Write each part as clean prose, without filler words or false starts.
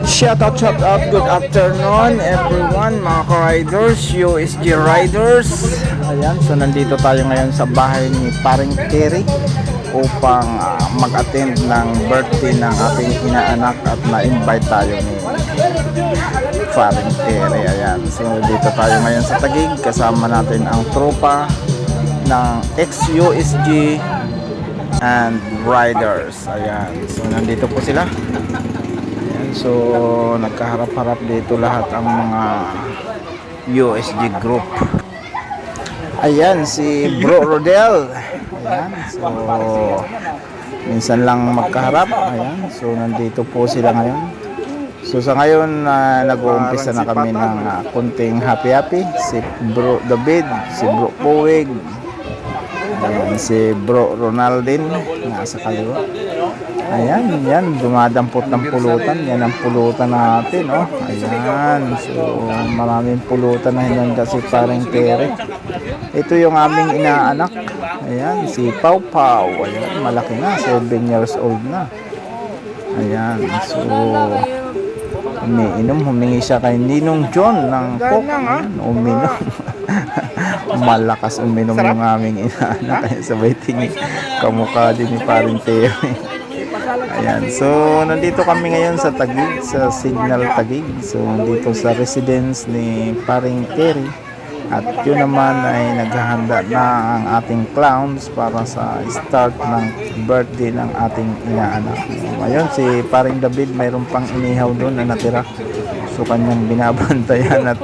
Shout out, good afternoon everyone mga ka-riders, USG Riders. Ayan, so nandito tayo ngayon sa bahay ni Paring Terry upang mag-attend ng birthday ng ating inaanak at na-invite tayo ni Paring Terry. Ayan, so dito tayo ngayon sa Taguig, kasama natin ang tropa ng ex-USG and Riders. Ayan, so nandito po sila. So nagkaharap-harap dito lahat ang mga USG group. Ayan si Bro Rodel. Ayan, so minsan lang magkaharap. Ayan, so nandito po sila ngayon. So sa ngayon nag-uumpisa na kami ng kunting happy-happy. Si Bro David, si Bro Powig, ayan, si Bro Ronaldin nasa kaliwa. Ayan, yan, dumadampot ng pulutan. Yan ang pulutan natin, oh. Ayan, so maraming pulutan na hinanda si Paring Terry. Ito yung aming inaanak. Ayan, si Pau Pau. Ayan, malaki na, 7 years old na. Ayan, so humingi siya kay Ninong John ng Coke. Uminom. Malakas uminom yung aming inaanak. Kaya sabay tingin kamukha din ni Paring Terry. Ayan, so nandito kami ngayon sa Taguig, sa Signal Taguig. So dito sa residence ni Paring Terry. At yun naman ay naghahanda na ang ating clowns para sa start ng birthday ng ating inaanak. Ngayon si Paring David mayroon pang inihaw doon na natira. So kanyang binabantayan at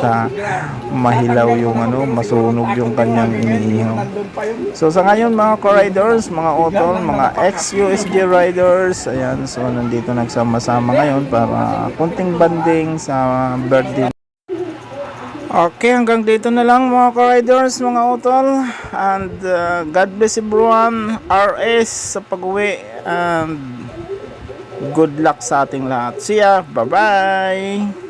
mahilaw yung masunog yung kanyang iniihaw. So sa ngayon mga co-riders, mga otol, mga ex-USG riders, ayan, so nandito nagsama-sama ngayon para kunting banding sa birthday. Okay, hanggang dito na lang mga ka-riders, mga utol, and God bless everyone, RS sa pag-uwi, and good luck sa ating lahat. See ya, bye bye.